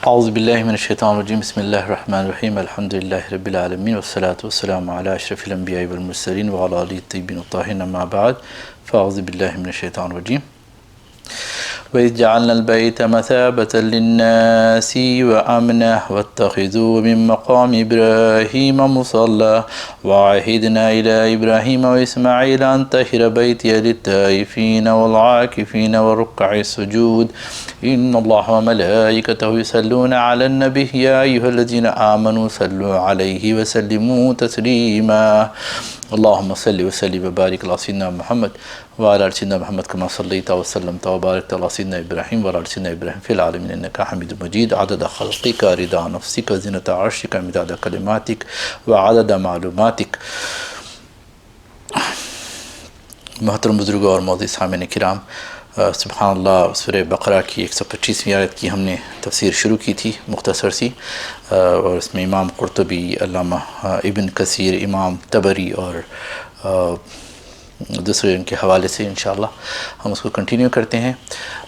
اعوذ باللہ من الشیطان الرجیم بسم اللہ الرحمن الرحیم الحمد للہ رب العالمین والصلاة والسلام علی اشرف الانبیاء والمرسلین وعلی آلہ الطیبین الطاہرین اما بعد فاعوذ باللہ من الشیطان الرجیم وَإِذْ جَعَلْنَا الْبَيْتَ مَثَابَةً لِلنَّاسِ وَأَمْنًا وَاتَّخِذُوا مِن مَّقَامِ إِبْرَاهِيمَ مُصَلًّى وَعَهِدْنَا إِلَىٰ إِبْرَاهِيمَ وَإِسْمَاعِيلَ أَن طَهِّرَ بَيْتِيَ لِلطَّائِفِينَ وَالْعَاكِفِينَ وَالرُّكَّعِ السُّجُودِ إِنَّ اللَّهَ وَمَلَائِكَتَهُ يُصَلُّونَ عَلَى النَّبِيِّ يَا أَيُّهَا الَّذِينَ آمَنُوا صَلُّوا عَلَيْهِ وَسَلِّمُوا تَسْلِيمًا اللهم صل وسلم وبارك على سيدنا محمد وعلى آل سيدنا محمد كما صليت وسلمت وباركت على سيدنا إبراهيم وعلى آل سيدنا إبراهيم في العالمين إنك حميد مجيد عدد خلقك رضا نفسك وزنة عرشك مداد كلماتك وعدد معلوماتك. محترم بزرگوں اور معزز سامعین کرام، سبحان اللہ، سورہ بقرہ کی 125ویں آیت کی ہم نے تفسیر شروع کی تھی مختصر سی، اور اس میں امام قرطبی، علامہ ابن کثیر، امام طبری اور دوسرے ان کے حوالے سے انشاءاللہ ہم اس کو کنٹینیو کرتے ہیں.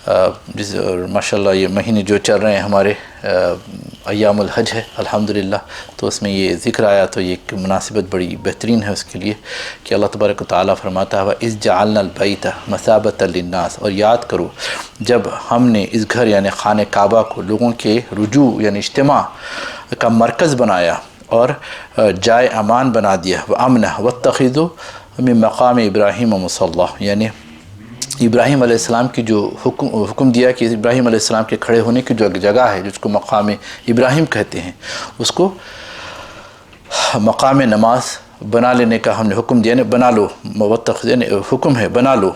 اور ماشاءاللہ یہ مہینے جو چل رہے ہیں ہمارے ایام الحج ہے الحمدللہ، تو اس میں یہ ذکر آیا تو یہ ایک مناسبت بڑی بہترین ہے اس کے لیے کہ اللہ تبارک و تعالیٰ فرماتا ہے وَإِذْ جَعَلْنَا الْبَيْتَ مَثَابَةً لِلنَّاسِ، اور یاد کرو جب ہم نے اس گھر یعنی خانہ کعبہ کو لوگوں کے رجوع یعنی اجتماع کا مرکز بنایا اور جائے امان بنا دیا. وَأَمْنًا وَاتَّخِذُوا مِن مقام ابراہیم مصلی، یعنی ابراہیم علیہ السلام کی جو حکم دیا کہ ابراہیم علیہ السلام کے کھڑے ہونے کی جو جگہ ہے جس کو مقام ابراہیم کہتے ہیں اس کو مقام نماز بنا لینے کا ہم نے حکم دیا، یعنی بنا لو، یعنی حکم ہے بنا لو.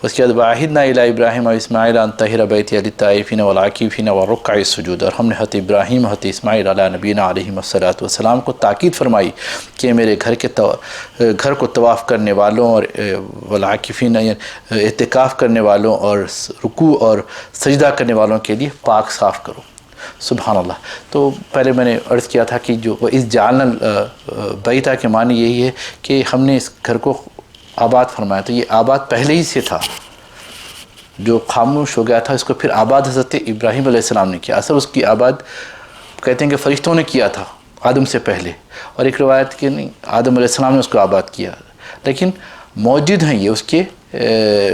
اس کے بعد وَعَهِدْنَا إِلَىٰ إِبْرَاهِيمَ وَإِسْمَاعِيلَ أَن طَهِّرَ بَيْتِيَ لِلطَّائِفِينَ وَالْعَاكِفِينَ وَالرُّكَّعِ السُّجُودِ، اور ہم نے حضرت ابراہیم، حضرت اسماعیل علیہ نبینا علیہم السلام کو تاکید فرمائی کہ میرے گھر کو طواف کرنے والوں اور والعاکفین اعتکاف کرنے والوں اور رکوع اور سجدہ کرنے والوں کے لیے پاک صاف کرو. سبحان اللہ. تو پہلے میں نے عرض کیا تھا کہ جو اس جعلنا بیتہ کے معنی یہی ہے کہ ہم نے اس گھر کو آباد فرمایا. تو یہ آباد پہلے ہی سے تھا، جو خاموش ہو گیا تھا اس کو پھر آباد حضرت ابراہیم علیہ السلام نے کیا. اصل اس کی آباد کہتے ہیں کہ فرشتوں نے کیا تھا آدم سے پہلے، اور ایک روایت کہ نہیں آدم علیہ السلام نے اس کو آباد کیا، لیکن موجود ہیں یہ اس کے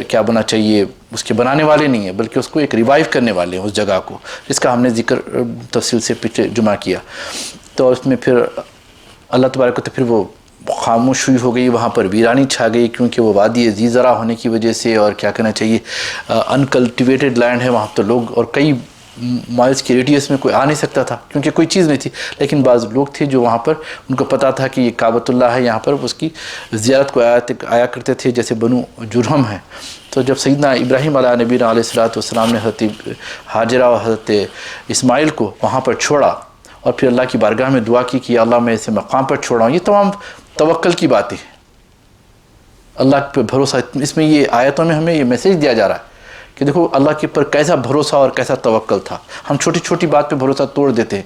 کیا بنا چاہیے، اس کے بنانے والے نہیں ہیں بلکہ اس کو ایک ریوائیو کرنے والے ہیں اس جگہ کو، جس کا ہم نے ذکر تفصیل سے پچھلے جمعہ کیا. تو اس میں پھر اللہ تبارک و تعالیٰ پھر وہ خاموش ہوئی ہو گئی، وہاں پر ویرانی چھا گئی کیونکہ وہ وادی ذی زرع ہونے کی وجہ سے، اور کیا کہنا چاہیے انکلٹیویٹڈ لینڈ ہے وہاں تو لوگ، اور کئی مائلز کی ریڈیس میں کوئی آ نہیں سکتا تھا کیونکہ کوئی چیز نہیں تھی. لیکن بعض لوگ تھے جو وہاں پر ان کو پتہ تھا کہ یہ کعبۃ اللہ ہے، یہاں پر اس کی زیارت کو آیا کرتے تھے، جیسے بنو جرہم ہے. تو جب سیدنا ابراہیم علیہ نبینا علیہ السلام نے حضرت ہاجرہ اور حضرت اسماعیل کو وہاں پر چھوڑا اور پھر اللہ کی بارگاہ میں دعا کی کہ اللہ میں اسے مقام پر چھوڑا ہوں، یہ تمام توکل کی باتیں ہیں، اللہ پہ بھروسہ. اس میں یہ آیتوں میں ہمیں یہ میسیج دیا جا رہا ہے کہ دیکھو اللہ کے پر کیسا بھروسہ اور کیسا توکل تھا. ہم چھوٹی چھوٹی بات پہ بھروسہ توڑ دیتے ہیں،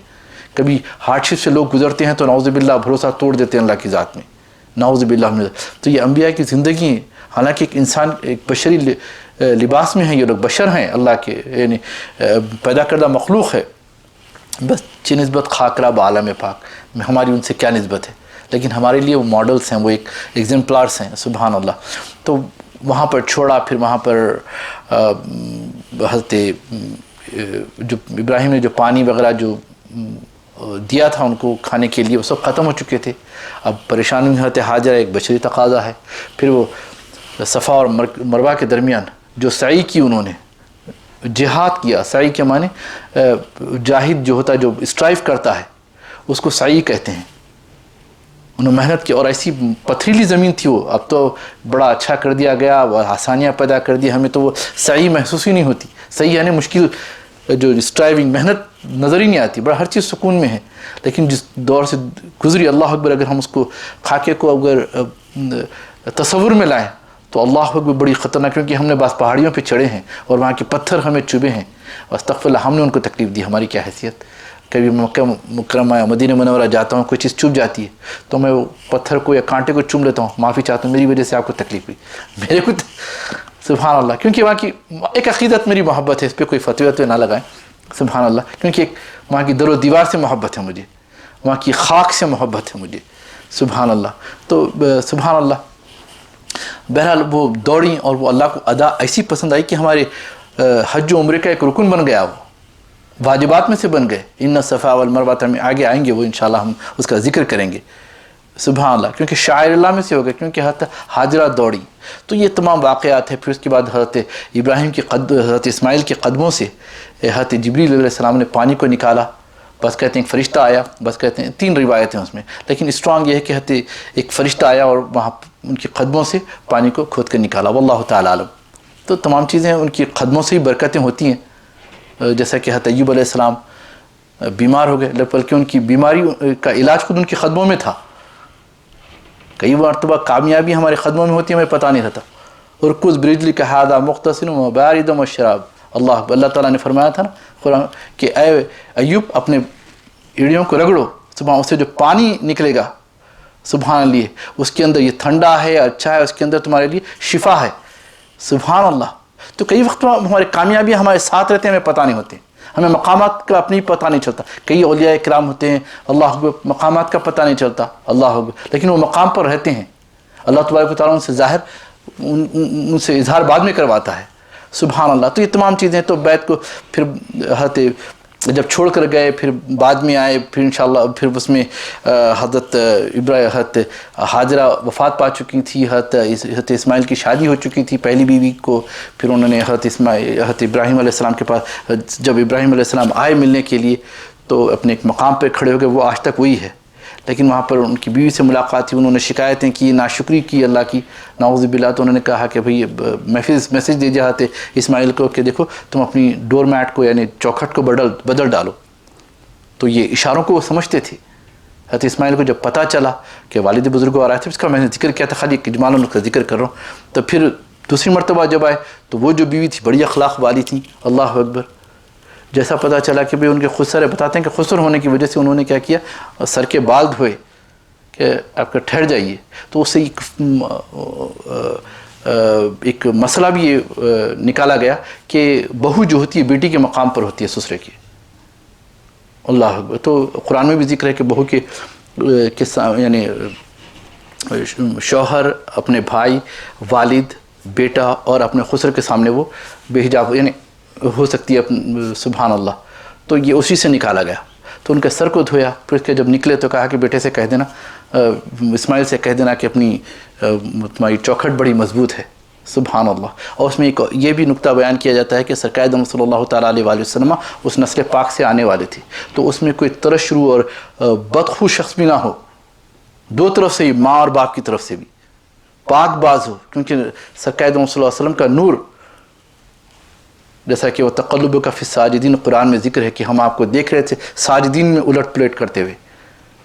کبھی ہارڈشپ سے لوگ گزرتے ہیں تو نعوذ باللہ بھروسہ توڑ دیتے ہیں اللہ کی ذات میں، نعوذ باللہ. تو یہ انبیاء کی زندگی ہے، حالانکہ ایک انسان ایک بشری لباس میں ہے، یہ لوگ بشر ہیں، اللہ کے یعنی پیدا کردہ مخلوق ہے، بس چی نسبت خاکرہ بعالم پاک، ہماری ان سے کیا نسبت ہے، لیکن ہمارے لیے وہ ماڈلز ہیں، وہ ایک ایگزمپلارس ہیں. سبحان اللہ. تو وہاں پر چھوڑا، پھر وہاں پر حضرت جو ابراہیم نے جو پانی وغیرہ جو دیا تھا ان کو کھانے کے لیے وہ سب ختم ہو چکے تھے. اب پریشانی میں حضرت ہاجرہ، ایک بشری تقاضا ہے. پھر وہ صفا اور مروہ کے درمیان جو سعی کی انہوں نے جہاد کیا، سعی کے معنی جاہد جو ہوتا ہے جو اسٹرائیو کرتا ہے اس کو سعی کہتے ہیں. انہوں نے محنت کی اور ایسی پتھریلی زمین تھی وہ، اب تو بڑا اچھا کر دیا گیا، آسانیاں پیدا کر دی، ہمیں تو وہ صحیح محسوس ہی نہیں ہوتی. صحیح یعنی مشکل جو اسٹرائیونگ محنت نظر ہی نہیں آتی، بڑا ہر چیز سکون میں ہے. لیکن جس دور سے گزری اللہ اکبر، اگر ہم اس کو خاکے کو اگر تصور میں لائیں تو اللہ اکبر بڑی خطرناک، کیونکہ ہم نے بعض پہاڑیوں پہ چڑھے ہیں اور وہاں کے پتھر ہمیں چبھے ہیں، استغفر اللہ ہم نے ان کو تکلیف دی، ہماری کیا حیثیت. کبھی مکہ مکرمہ یا مدینہ منورہ جاتا ہوں، کوئی چیز چبھ جاتی ہے تو میں وہ پتھر کو یا کانٹے کو چوم لیتا ہوں، معافی چاہتا ہوں میری وجہ سے آپ کو تکلیف ہوئی، میرے کو سبحان اللہ، کیونکہ وہاں کی ایک عقیدت میری محبت ہے، اس پہ کوئی فتوی نہ لگائیں. سبحان اللہ، کیونکہ ایک وہاں کی در و دیوار سے محبت ہے مجھے، وہاں کی خاک سے محبت ہے مجھے، سبحان اللہ۔ تو سبحان اللہ، بہرحال وہ دوڑیں اور وہ اللہ کو ادا ایسی پسند آئی کہ ہمارے حج و عمرے کا ایک رکن بن گیا، وہ واجبات میں سے بن گئے۔ ان الصفا والمروہ میں آگے آئیں گے وہ انشاءاللہ، ہم اس کا ذکر کریں گے، سبحان اللہ، کیونکہ شاعر اللہ میں سے ہو گئے، کیونکہ حضرت ہاجرہ دوڑی۔ تو یہ تمام واقعات ہیں۔ پھر اس کے بعد حضرت ابراہیم کے حضرت اسماعیل کے قدموں سے حضرت جبریل علیہ السلام نے پانی کو نکالا، بس کہتے ہیں ایک فرشتہ آیا، بس کہتے ہیں 3 روایتیں اس میں، لیکن اسٹرانگ یہ ہے کہ حضرت ایک فرشتہ آیا اور وہاں ان کے قدموں سے پانی کو کھود کر نکالا، واللہ تعالی عالم۔ تو تمام چیزیں ان کی قدموں سے ہی برکتیں ہوتی ہیں، جیسا کہ حضرت ایوب علیہ السلام بیمار ہو گئے، بلکہ ان کی بیماری کا علاج خود ان کے قدموں میں تھا۔ کئی مرتبہ کامیابی ہمارے قدموں میں ہوتی ہے، ہمیں پتہ نہیں رہتا۔ اور کچھ برجلی کا ہادہ مختصر وبارد وشراب، اللہ تعالیٰ نے فرمایا تھا نا قرآن کہ اے ایوب اپنے ایڑیوں کو رگڑو، صبح اس سے جو پانی نکلے گا سبحان اللہ، اس کے اندر یہ ٹھنڈا ہے، اچھا ہے، اس کے اندر تمہارے لیے شفا ہے، سبحان اللہ۔ تو کئی وقت ہمارے کامیابی ہمارے ساتھ رہتے ہیں، ہمیں پتہ نہیں ہوتے، ہمیں مقامات کا اپنی پتہ نہیں چلتا۔ کئی اولیاء کرام ہوتے ہیں اللہ اکبر، مقامات کا پتہ نہیں چلتا اللہ اکبر، لیکن وہ مقام پر رہتے ہیں، اللہ تبارک و تعالیٰ ان سے ظاہر ان سے اظہار بعد میں کرواتا ہے، سبحان اللہ۔ تو یہ تمام چیزیں، تو بیت کو پھر حضرت جب چھوڑ کر گئے، پھر بعد میں آئے، پھر انشاءاللہ پھر اس میں حضرت حضرت ہاجرہ وفات پا چکی تھی، حضرت اسماعیل کی شادی ہو چکی تھی پہلی بیوی کو، پھر انہوں نے حضرت ابراہیم علیہ السلام کے پاس، جب ابراہیم علیہ السلام آئے ملنے کے لیے تو اپنے ایک مقام پہ کھڑے ہو گئے، وہ آج تک وہی ہے، لیکن وہاں پر ان کی بیوی سے ملاقات تھی، انہوں نے شکایتیں کی، ناشکری کی اللہ کی، نعوذ باللہ۔ تو انہوں نے کہا کہ بھئی میسیج دیجیے حضرت اسماعیل کو کہ دیکھو تم اپنی ڈور میٹ کو یعنی چوکھٹ کو بدل ڈالو۔ تو یہ اشاروں کو وہ سمجھتے تھے۔ حضرت اسماعیل کو جب پتہ چلا کہ والد بزرگ آ رہا تھا، اس کا میں نے ذکر کیا تھا، خالی اجمالاً اس کا ذکر کر رہا ہوں۔ تو پھر دوسری مرتبہ جب آئے تو وہ جو بیوی تھی بڑی اخلاق والی تھیں، اللہ اکبر۔ جیسا پتہ چلا کہ بھئی ان کے خسر بتاتے ہیں کہ خسر ہونے کی وجہ سے انہوں نے کیا کیا، سر کے بال دھوئے کہ آپ کا ٹھہر جائیے۔ تو اس سے ایک مسئلہ بھی یہ نکالا گیا کہ بہو جو ہوتی ہے بیٹی کے مقام پر ہوتی ہے سسرے کی، اللہ اکبر۔ تو قرآن میں بھی ذکر ہے کہ بہو کے یعنی شوہر، اپنے بھائی، والد، بیٹا اور اپنے خسر کے سامنے وہ بے حجاب یعنی ہو سکتی ہے، سبحان اللہ۔ تو یہ اسی سے نکالا گیا۔ تو ان کے سر کو دھویا، پھر اس کے جب نکلے تو کہا کہ بیٹے سے کہہ دینا، اسماعیل سے کہہ دینا کہ اپنی تمہاری چوکھٹ بڑی مضبوط ہے، سبحان اللہ۔ اور اس میں ایک یہ بھی نقطہ بیان کیا جاتا ہے کہ سرکار دو صلی اللہ تعالیٰ علیہ وآلہ وسلم اس نسل پاک سے آنے والے تھے، تو اس میں کوئی ترشرو اور بدخو شخص بھی نہ ہو، دو طرف سے ہی، ماں اور باپ کی طرف سے بھی پاک باز ہو، کیونکہ سرکار دو صلی اللہ علیہ وسلم کا نور، جیسا کہ وہ تقلب کا فی الساجدین قرآن میں ذکر ہے کہ ہم آپ کو دیکھ رہے تھے ساجدین میں الٹ پلٹ کرتے ہوئے،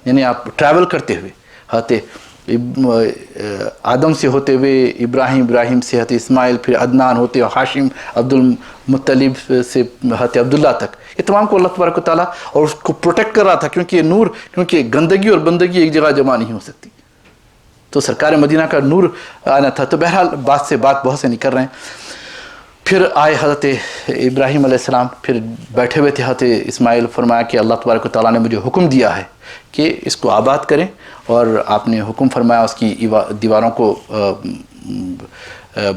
یعنی آپ ٹریول کرتے ہوئے، حضرت آدم سے ہوتے ہوئے ابراہیم سے حضرت اسماعیل، پھر عدنان ہوتے ہوئے ہاشم، عبد المطلب سے حضرت عبداللہ تک، یہ تمام کو اللہ تبارک و تعالیٰ اور اس کو پروٹیکٹ کر رہا تھا، کیونکہ یہ نور، کیونکہ گندگی اور بندگی ایک جگہ جمع نہیں ہو سکتی، تو سرکار مدینہ کا نور آنا تھا۔ تو بہرحال بات سے بات بہت سے نہیں کر رہے ہیں۔ پھر آئے حضرت ابراہیم علیہ السلام، پھر بیٹھے ہوئے تھے حضرت اسماعیل، فرمایا کہ اللہ تبارک و تعالیٰ نے مجھے حکم دیا ہے کہ اس کو آباد کریں، اور آپ نے حکم فرمایا اس کی دیواروں کو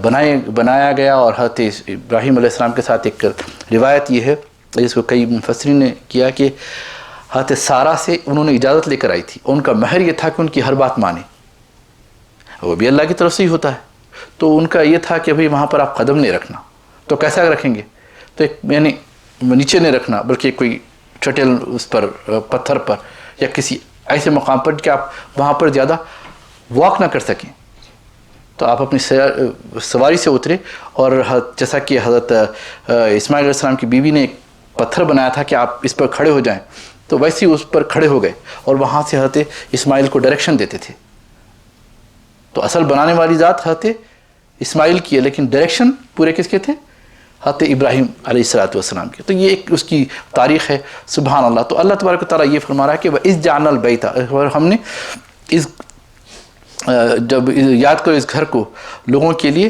بنایا گیا۔ اور حضرت ابراہیم علیہ السلام کے ساتھ ایک روایت یہ ہے جس کو کئی مفسرین نے کیا کہ حضرت سارہ سے انہوں نے اجازت لے کر آئی تھی، ان کا مہر یہ تھا کہ ان کی ہر بات مانے، وہ بھی اللہ کی طرف سے ہی ہوتا ہے۔ تو ان کا یہ تھا کہ بھئی وہاں پر آپ قدم نہیں رکھنا، تو کیسا رکھیں گے؟ تو ایک یعنی نیچے نہیں رکھنا، بلکہ کوئی چٹیل اس پر پتھر پر یا کسی ایسے مقام پر کہ آپ وہاں پر زیادہ واک نہ کر سکیں۔ تو آپ اپنی سواری سے اترے، اور جیسا کہ حضرت اسماعیل علیہ السلام کی بیوی نے ایک پتھر بنایا تھا کہ آپ اس پر کھڑے ہو جائیں، تو ویسے ہی اس پر کھڑے ہو گئے، اور وہاں سے حضرت اسماعیل کو ڈائریکشن دیتے تھے۔ تو اصل بنانے والی ذات حضرت اسماعیل کی ہے، لیکن ڈائریکشن پورے کس کے تھے؟ حضرت ابراہیم علیہ السلام کے۔ تو یہ ایک اس کی تاریخ ہے، سبحان اللہ۔ تو اللہ تبارک و تعالیٰ یہ فرما رہا ہے کہ وَإِذْ جَعَلْنَا الْبَيْتَ، اور ہم نے جب یاد کرو اس گھر کو لوگوں کے لیے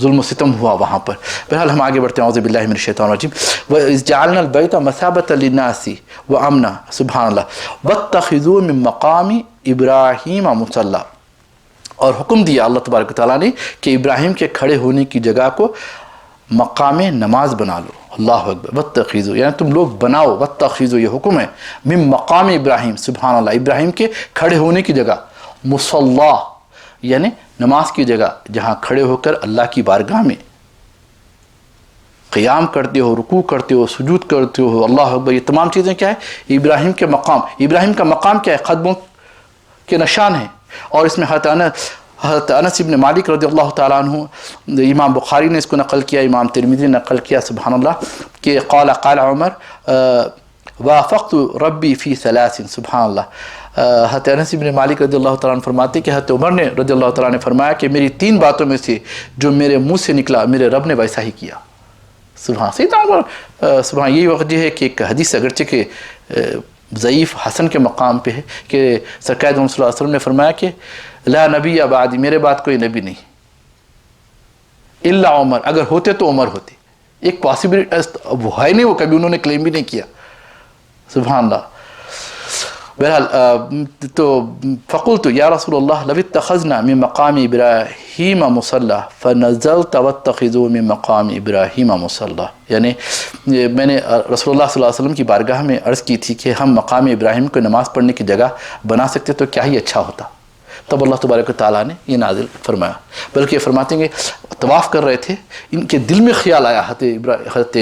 ظلم و ستم ہوا وہاں پر. بہرحال ہم آگے بڑھتے ہیں. اعوذ باللہ من الشیطان الرجیم. وَإِذْ جَعَلْنَا الْبَيْتَ مَثَابَةً لِلنَّاسِ وَأَمْنًا. سبحان اللہ. وَاتَّخِذُوا مِن مَّقَامِ إِبْرَاهِيمَ مُصَلًّى. اور حکم دیا اللہ تبارک و تعالیٰ نے کہ ابراہیم کے کھڑے ہونے کی جگہ کو مقام نماز بنا لو. اللہ اکبر. واتخذوا یعنی تم لوگ بناؤ. واتخذوا یہ حکم ہے. من مقام ابراہیم. سبحان اللہ. ابراہیم کے کھڑے ہونے کی جگہ. مصلی یعنی نماز کی جگہ جہاں کھڑے ہو کر اللہ کی بارگاہ میں قیام کرتے ہو, رکوع کرتے ہو, سجود کرتے ہو. اللہ اکبر. یہ تمام چیزیں کیا ہے؟ ابراہیم کے مقام. ابراہیم کا مقام کیا ہے؟ قدموں کے نشان ہیں. اور اس میں حضرت انس ابن مالک رضی اللہ تعالیٰ عنہ, امام بخاری نے اس کو نقل کیا, امام ترمذی نے نقل کیا, سبحان اللہ, کہ قال عمر وافقت ربی فی ثلاث. سبحان اللہ. حضرت انس ابن مالک رضی اللہ تعالیٰ عنہ فرماتے کہ حضرت عمر نے رضی اللہ تعالیٰ نے فرمایا کہ میری 3 باتوں میں سے جو میرے منہ سے نکلا میرے رب نے ویسا ہی کیا. سبحان. سیدنا عمر سبحان. یہی وجہ ہے کہ ایک حدیث اگرچہ کہ ضعیف حسن کے مقام پہ ہے کہ سرکار صلی اللہ علیہ وسلم نے فرمایا کہ لا نبی بعدی, میرے بعد کوئی نبی نہیں, الا عمر, اگر ہوتے تو عمر ہوتے. ایک پاسبلٹی وہ ہے نہیں, وہ کبھی انہوں نے کلیم بھی نہیں کیا. سبحان اللہ. بہرحال تو فقلت یا رسول اللہ لو اتخذنا من مقام ابراہیم مصلی فنزلت واتخذوا من مقام ابراہیم مصلی. یعنی میں نے رسول اللہ صلی اللہ علیہ وسلم کی بارگاہ میں عرض کی تھی کہ ہم مقام ابراہیم کو نماز پڑھنے کی جگہ بنا سکتے تو کیا ہی اچھا ہوتا. تب اللہ تبارک و تعالیٰ نے یہ نازل فرمایا. بلکہ فرماتے ہیں کہ طواف کر رہے تھے, ان کے دل میں خیال آیا حضرت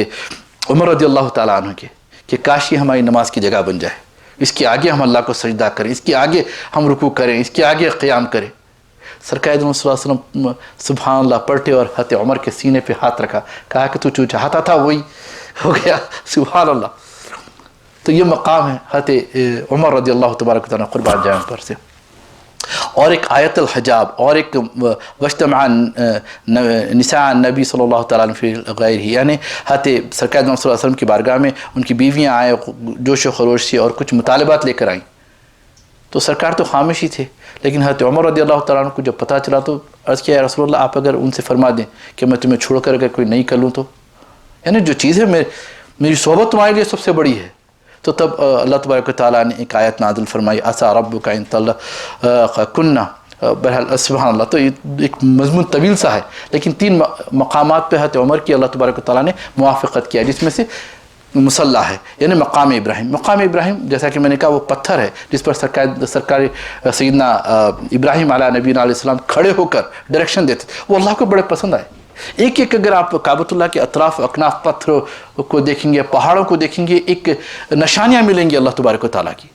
عمر رضی اللہ تعالیٰ عنہ کے کہ کاش یہ ہماری نماز کی جگہ بن جائے, اس کے آگے ہم اللہ کو سجدہ کریں, اس کے آگے ہم رکوع کریں, اس کے آگے قیام کریں. سرکار صلی اللہ علیہ وسلم سبحان اللہ پلٹے اور حضرت عمر کے سینے پہ ہاتھ رکھا, کہا کہ تو جو چاہتا تھا وہی ہو گیا. سبحان اللہ. تو یہ مقام ہے حضرت عمر رضی اللہ تبارک تعالیٰ قربان جائیں پر سے. اور ایک آیت الحجاب, اور ایک واجتمع نساء النبی صلی اللہ تعالیٰ عنہ فی غیر ہی, یعنی حضرت سرکار صلی اللہ علیہ وسلم کی بارگاہ میں ان کی بیویاں آئیں جوش و خروش سے اور کچھ مطالبات لے کر آئیں. تو سرکار تو خاموش ہی تھے, لیکن حضرت عمر رضی اللہ تعالیٰ عنہ کو جب پتہ چلا تو عرض کیا, یا رسول اللہ آپ اگر ان سے فرما دیں کہ میں تمہیں چھوڑ کر اگر کوئی نہیں کر لوں تو, یعنی جو چیز ہے میری صحبت تمہارے لیے سب سے بڑی ہے. تو تب اللہ تبارک و تعالیٰ نے ایک آیت نازل فرمائی, عسیٰ ربک ان طلقکن. بہرحال سبحان اللہ. تو یہ ایک مضمون طویل سا ہے, لیکن 3 مقامات پہ حضرت عمر کی اللہ تبارک و تعالیٰ نے موافقت کیا, جس میں سے مصلی ہے یعنی مقام ابراہیم. مقام ابراہیم جیسا کہ میں نے کہا وہ پتھر ہے جس پر سرکار سیدنا ابراہیم علیہ نبینا علیہ السلام کھڑے ہو کر ڈائریکشن دیتے. وہ اللہ کو بڑے پسند آئے. ایک ایک اگر آپ کعبۃ اللہ کے اطراف اکناف پتھروں کو دیکھیں گے, پہاڑوں کو دیکھیں گے, ایک نشانیاں ملیں گی اللہ تبارک و تعالیٰ کی.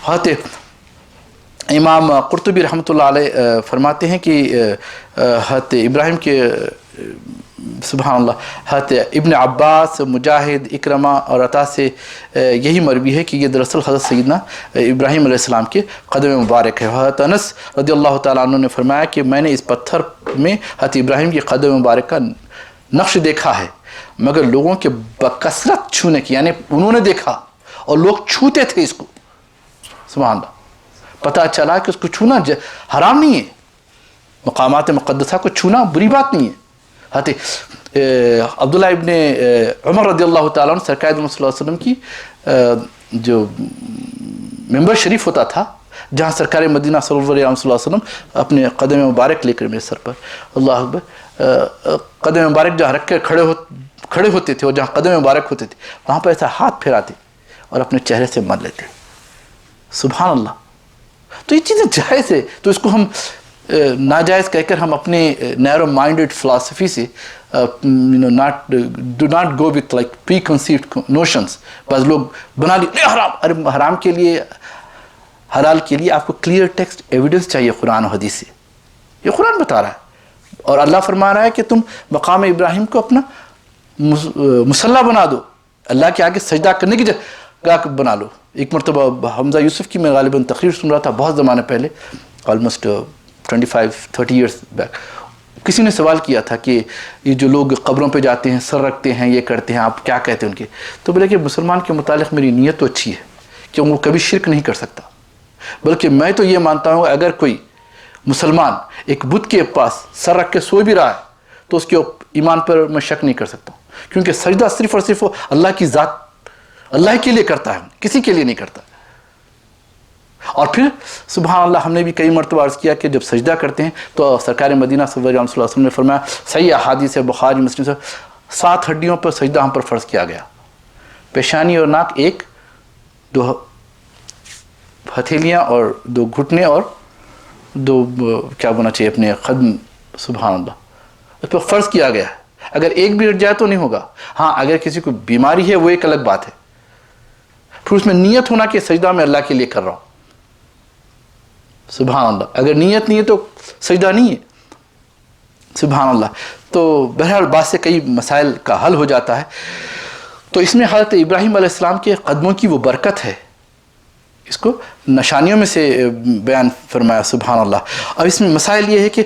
حضرت امام قرطبی رحمۃ اللہ علیہ فرماتے ہیں کہ حضرت ابراہیم کے سبحان اللہ حضرت ابن عباس, مجاہد, اکرمہ اور عطا سے یہی مروی ہے کہ یہ دراصل حضرت سیدنا ابراہیم علیہ السلام کے قدم مبارک ہے. حضرت انس رضی اللہ تعالیٰ عنہ نے فرمایا کہ میں نے اس پتھر میں حضرت ابراہیم کے قدم مبارک کا نقش دیکھا ہے, مگر لوگوں کے بکثرت چھونے کی, یعنی انہوں نے دیکھا اور لوگ چھوتے تھے اس کو. سبحان اللہ. پتہ چلا کہ اس کو چھونا حرام نہیں ہے, مقامات مقدسہ کو چھونا بری بات نہیں ہے. حضرت عبداللہ ابن عمر رضی اللہ تعالیٰ عنہ سرکار صلی اللہ علیہ وسلم کی جو ممبر شریف ہوتا تھا, جہاں سرکار مدینہ صلی اللہ علیہ وسلم اپنے قدم مبارک لے کر میرے سر پر, اللہ اکبر, قدم مبارک جہاں رکھ کے کھڑے ہوتے تھے اور جہاں قدم مبارک ہوتے تھے وہاں پر ایسا ہاتھ پھیراتے اور اپنے چہرے سے مل لیتے. سبحان اللہ. تو یہ چیزیں جائز ہے, تو اس کو ہم ناجائز کہہ کر ہم اپنے نیرو مائنڈڈ فلاسفی سے do not go with like preconceived notions. بعض لوگ بنا لی حرام, ارے حرام کے لیے حلال کے لیے آپ کو کلیئر ٹیکسٹ ایویڈنس چاہیے قرآن و حدیث سے. یہ قرآن بتا رہا ہے اور اللہ فرما رہا ہے کہ تم مقام ابراہیم کو اپنا مصلی بنا دو, اللہ کے آگے سجدہ کرنے کی جگہ بنا لو. ایک مرتبہ حمزہ یوسف کی میں غالباً تقریر سن رہا تھا بہت زمانے پہلے, آلموسٹ 25-30 ایئرس بیک. کسی نے سوال کیا تھا کہ یہ جو لوگ قبروں پہ جاتے ہیں, سر رکھتے ہیں, یہ کرتے ہیں, آپ کیا کہتے ہیں ان کے؟ تو بولے کہ مسلمان کے متعلق میری نیت تو اچھی ہے کہ وہ کبھی شرک نہیں کر سکتا, بلکہ میں تو یہ مانتا ہوں اگر کوئی مسلمان ایک بت کے پاس سر رکھ کے سو بھی رہا ہے تو اس کے ایمان پر میں شک نہیں کر سکتا ہوں، کیونکہ سجدہ صرف اور صرف اللہ کی ذات، اللہ کے لیے کرتا ہے، کسی کے لیے نہیں کرتا۔ اور پھر سبحان اللہ ہم نے بھی کئی مرتبہ عرض کیا کہ جب سجدہ کرتے ہیں تو سرکار مدینہ صلی اللہ علیہ وسلم نے فرمایا، صحیح احادیث ہے بخاری مسلم سے، 7 ہڈیوں پر سجدہ ہم پر فرض کیا گیا، پیشانی اور ناک، 1 2 ہتھیلیاں اور 2 گھٹنے اور 2 کیا بولنا چاہیے اپنے قدم، سبحان اللہ اس پر فرض کیا گیا ہے۔ اگر ایک بھی ہٹ جائے تو نہیں ہوگا، ہاں اگر کسی کو بیماری ہے وہ ایک الگ بات ہے، پھر اس میں نیت ہونا کہ سجدہ میں اللہ کے لیے کر رہا ہوں، سبحان اللہ۔ اگر نیت نہیں ہے تو سجدہ نہیں ہے، سبحان اللہ۔ تو بہرحال بات سے کئی مسائل کا حل ہو جاتا ہے۔ تو اس میں حضرت ابراہیم علیہ السلام کے قدموں کی وہ برکت ہے، اس کو نشانیوں میں سے بیان فرمایا، سبحان اللہ۔ اب اس میں مسائل یہ ہے کہ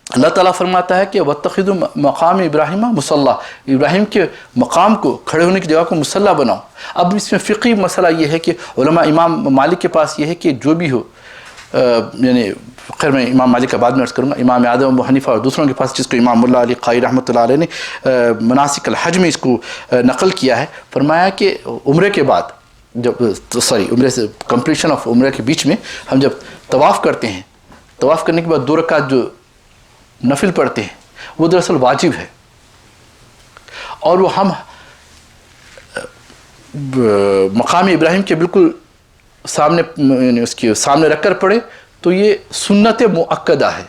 اللہ تعالیٰ فرماتا ہے کہ وَاتَّخِذُوا مقام ابراہیم مصلی، ابراہیم کے مقام کو، کھڑے ہونے کی جگہ کو مصلی بناؤ۔ اب اس میں فقہی مسئلہ یہ ہے کہ علماء، امام مالک کے پاس یہ ہے کہ جو بھی ہو، یعنی خیر میں امام مالک کا بعد میں عرض کروں گا، امام اعظم ابو حنیفہ اور دوسروں کے پاس، جس کو امام اللہ علی قاری رحمۃ اللہ علیہ نے مناسک الحج میں اس کو نقل کیا ہے، فرمایا کہ عمرے کے بعد جب عمرے سے کمپلیشن آف عمرے کے بیچ میں ہم جب طواف کرتے ہیں، طواف کرنے کے بعد 2 رکعت جو نفل پڑھتے ہیں وہ دراصل واجب ہے، اور وہ ہم مقام ابراہیم کے بالکل سامنے، یعنی اس کے سامنے رکھ کر پڑھے تو یہ سنت مؤکدہ ہے،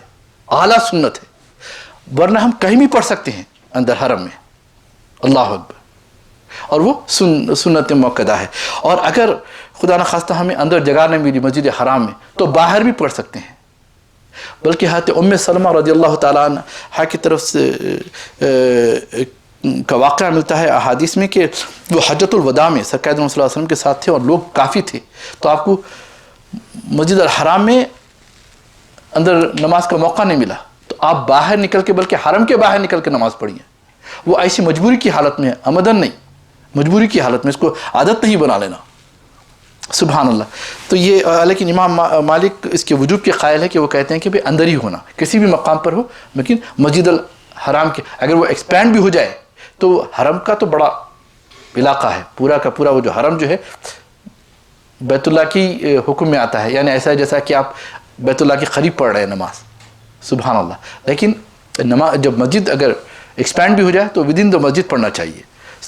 اعلیٰ سنت ہے، ورنہ ہم کہیں بھی پڑھ سکتے ہیں اندر حرم میں، اللہ اکبر، اور وہ سنت مؤکدہ ہے۔ اور اگر خدا نخواستہ ہمیں اندر جگہ نہ ملی مسجد حرام میں تو باہر بھی پڑھ سکتے ہیں، بلکہ حضرت ام سلمہ رضی اللہ تعالیٰ عنہ کی طرف سے کا واقعہ ملتا ہے احادیث میں کہ وہ حجۃ الوداع میں سرکار صلی اللہ علیہ وسلم کے ساتھ تھے اور لوگ کافی تھے، تو آپ کو مسجد الحرام میں اندر نماز کا موقع نہیں ملا تو آپ باہر نکل کے، بلکہ حرم کے باہر نکل کے نماز پڑھیے، وہ ایسی مجبوری کی حالت میں ہے، عمدن نہیں، مجبوری کی حالت میں، اس کو عادت نہیں بنا لینا، سبحان اللہ۔ تو یہ لیکن امام مالک اس کے وجوب کے قائل ہے کہ وہ کہتے ہیں کہ بھئی اندر ہی ہونا، کسی بھی مقام پر ہو، لیکن مسجد الحرام کے اگر وہ ایکسپینڈ بھی ہو جائے تو حرم کا تو بڑا علاقہ ہے، پورا کا پورا وہ جو حرم جو ہے بیت اللہ کی حکم میں آتا ہے، یعنی ایسا ہے جیسا کہ آپ بیت اللہ کے قریب پڑھ رہے ہیں نماز، سبحان اللہ۔ لیکن نماز جب مسجد اگر ایکسپینڈ بھی ہو جائے تو ودن دا مسجد پڑھنا چاہیے،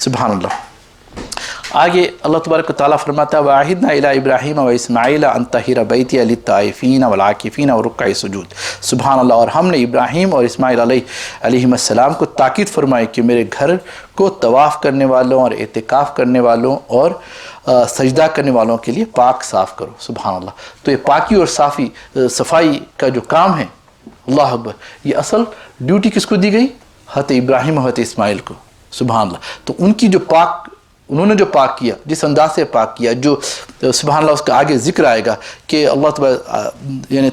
سبحان اللہ۔ آگے اللہ تبارک و تعالیٰ فرماتا ہے وَعَهِدْنَا إِلَىٰ إِبْرَاهِيمَ وَإِسْمَاعِيلَ أَن طَهِّرَ بَيْتِيَ لِلطَّائِفِينَ وَالْعَاكِفِينَ وَرُكَّعِ السُّجُودِ، سبحان اللہ۔ اور ہم نے ابراہیم اور اسماعیل علیہم السلام کو تاکید فرمائی کہ میرے گھر کو طواف کرنے والوں اور اعتکاف کرنے والوں اور سجدہ کرنے والوں کے لیے پاک صاف کرو، سبحان اللہ۔ تو یہ پاکی اور صفائی کا جو کام ہے، اللہ اکبر، یہ اصل ڈیوٹی کس کو دی گئی؟ حضرت ابراہیم اور حضرت اسماعیل کو، سبحان اللہ۔ تو ان کی جو انہوں نے جو پاک کیا، جس انداز سے پاک کیا، جو سبحان اللہ اس کا آگے ذکر آئے گا کہ اللہ تبارک یعنی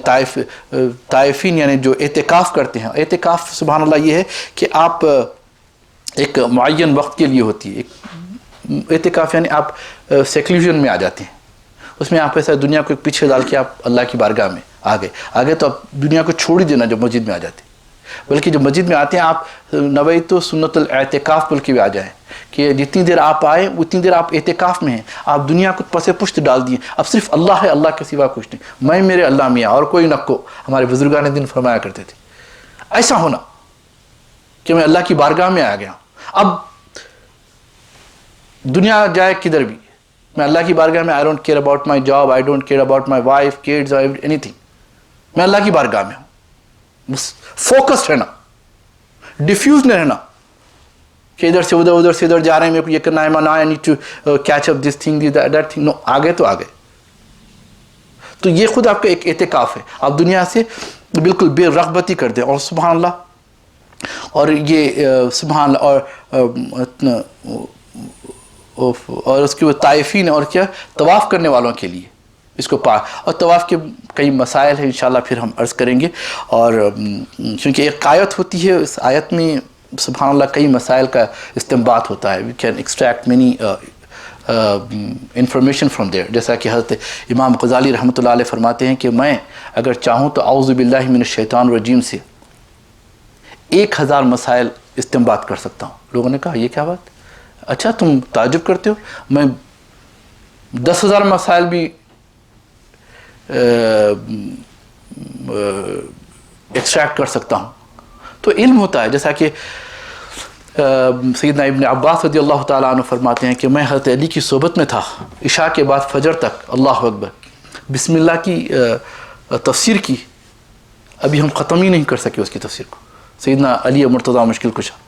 طائفین یعنی جو اعتکاف کرتے ہیں، اعتکاف سبحان اللہ یہ ہے کہ آپ ایک معین وقت کے لیے ہوتی ہے، اعتکاف یعنی آپ سیکلوژن میں آ جاتے ہیں، اس میں آپ ایسا دنیا کو ایک پیچھے ڈال کے آپ اللہ کی بارگاہ میں آگے تو آپ دنیا کو چھوڑ ہی دینا جب مسجد میں آ جاتے ہیں، بلکہ جب مسجد میں آتے ہیں آپ نویت و سنت الاعتکاف بول کے بھی آ جائیں کہ جتنی دیر آپ آئے اتنی دیر آپ اعتکاف میں ہیں، آپ دنیا کو پس پشت ڈال دیے، اب صرف اللہ ہے، اللہ کے سوا کچھ نہیں، میں میرے اللہ میاں اور کوئی نہ کو، ہمارے بزرگان دین فرمایا کرتے تھے۔ ایسا ہونا کہ میں اللہ کی بارگاہ میں آ گیا، اب دنیا جائے کدھر بھی، میں اللہ کی بارگاہ میں، I don't care about my job, I don't care about my wife, kids اور اینی تھنگ، میں اللہ کی بارگاہ میں ہوں، بس فوکسڈ رہنا، ڈیفیوز نہیں رہنا کہ ادھر سے ادھر سے ادھر جا رہے ہیں، میرے کو یہ کرنا ہے، I need to catch up this thing that thing, no, آگے تو آگے۔ تو یہ خود آپ کا ایک اعتکاف ہے، آپ دنیا سے بالکل بے رغبتی کر دیں، اور سبحان اللہ، اور یہ سبحان اللہ، اور اس کے وہ طائفین اور کیا طواف کرنے والوں کے لیے اس کو پاک، اور طواف کے کئی مسائل ہیں انشاءاللہ پھر ہم عرض کریں گے، اور چونکہ ایک آیت ہوتی ہے، اس آیت میں سبحان اللہ کئی مسائل کا استنباط ہوتا ہے، we can extract many information from there. جیسا کہ حضرت امام غزالی رحمۃ اللہ علیہ فرماتے ہیں کہ میں اگر چاہوں تو اعوذ باللہ من الشیطان الرجیم سے 1000 مسائل استنباط کر سکتا ہوں. لوگوں نے کہا یہ کیا بات؟ اچھا تم تعجب کرتے ہو؟ میں 10,000 مسائل بھی ایکسٹریکٹ کر سکتا ہوں. تو علم ہوتا ہے. جیسا کہ سیدنا ابن عباس رضی اللہ تعالیٰ عنہ فرماتے ہیں کہ میں حضرت علی کی صحبت میں تھا عشاء کے بعد فجر تک اللہ اکبر بسم اللہ کی تفسیر کی، ابھی ہم ختم ہی نہیں کر سکے اس کی تفسیر کو. سیدنا علی مرتضیٰ مشکل کشا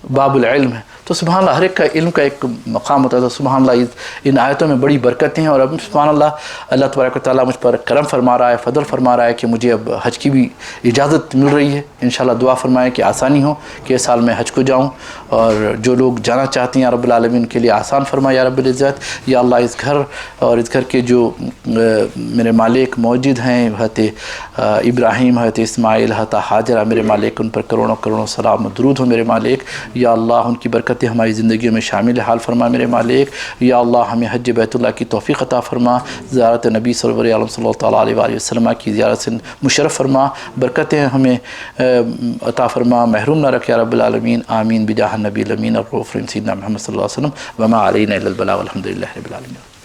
باب العلم ہے. تو سبحان اللہ ہر ایک کا علم کا ایک مقام ہوتا ہے. تو سبحان اللہ ان آیتوں میں بڑی برکتیں ہیں. اور اب سبحان اللہ اللہ تبارک و تعالیٰ مجھ پر کرم فرما رہا ہے، فضل فرما رہا ہے کہ مجھے اب حج کی بھی اجازت مل رہی ہے. انشاءاللہ دعا فرمائیں کہ آسانی ہو کہ اس سال میں حج کو جاؤں، اور جو لوگ جانا چاہتے ہیں یا رب العالمین کے لیے آسان فرمائے یا رب العزت. یا اللہ اس گھر اور اس گھر کے جو میرے مالک موجود ہیں، حضرت ابراہیم، حضرت اسماعیل، حضرت حاجرہ، میرے مالک ان پر کروڑوں کروڑوں سلام و درود ہو میرے مالک. یا اللہ ان کی برکتیں ہماری زندگیوں میں شامل حال فرما میرے مالک. یا اللہ ہمیں حج بیت اللہ کی توفیق عطا فرما، زیارت نبی صلی اللہ تعالیٰ علیہ وآلہ وسلم کی زیارت سے مشرف فرما، برکتیں ہمیں عطا فرما، محروم نہ رکھ یا رب العالمین. آمین بجاہ النبی الامین الرؤوف الرحیم سیدنا محمد صلی اللہ علیہ وسلم. وما علینا الا البلاغ والحمد للہ رب العالمین.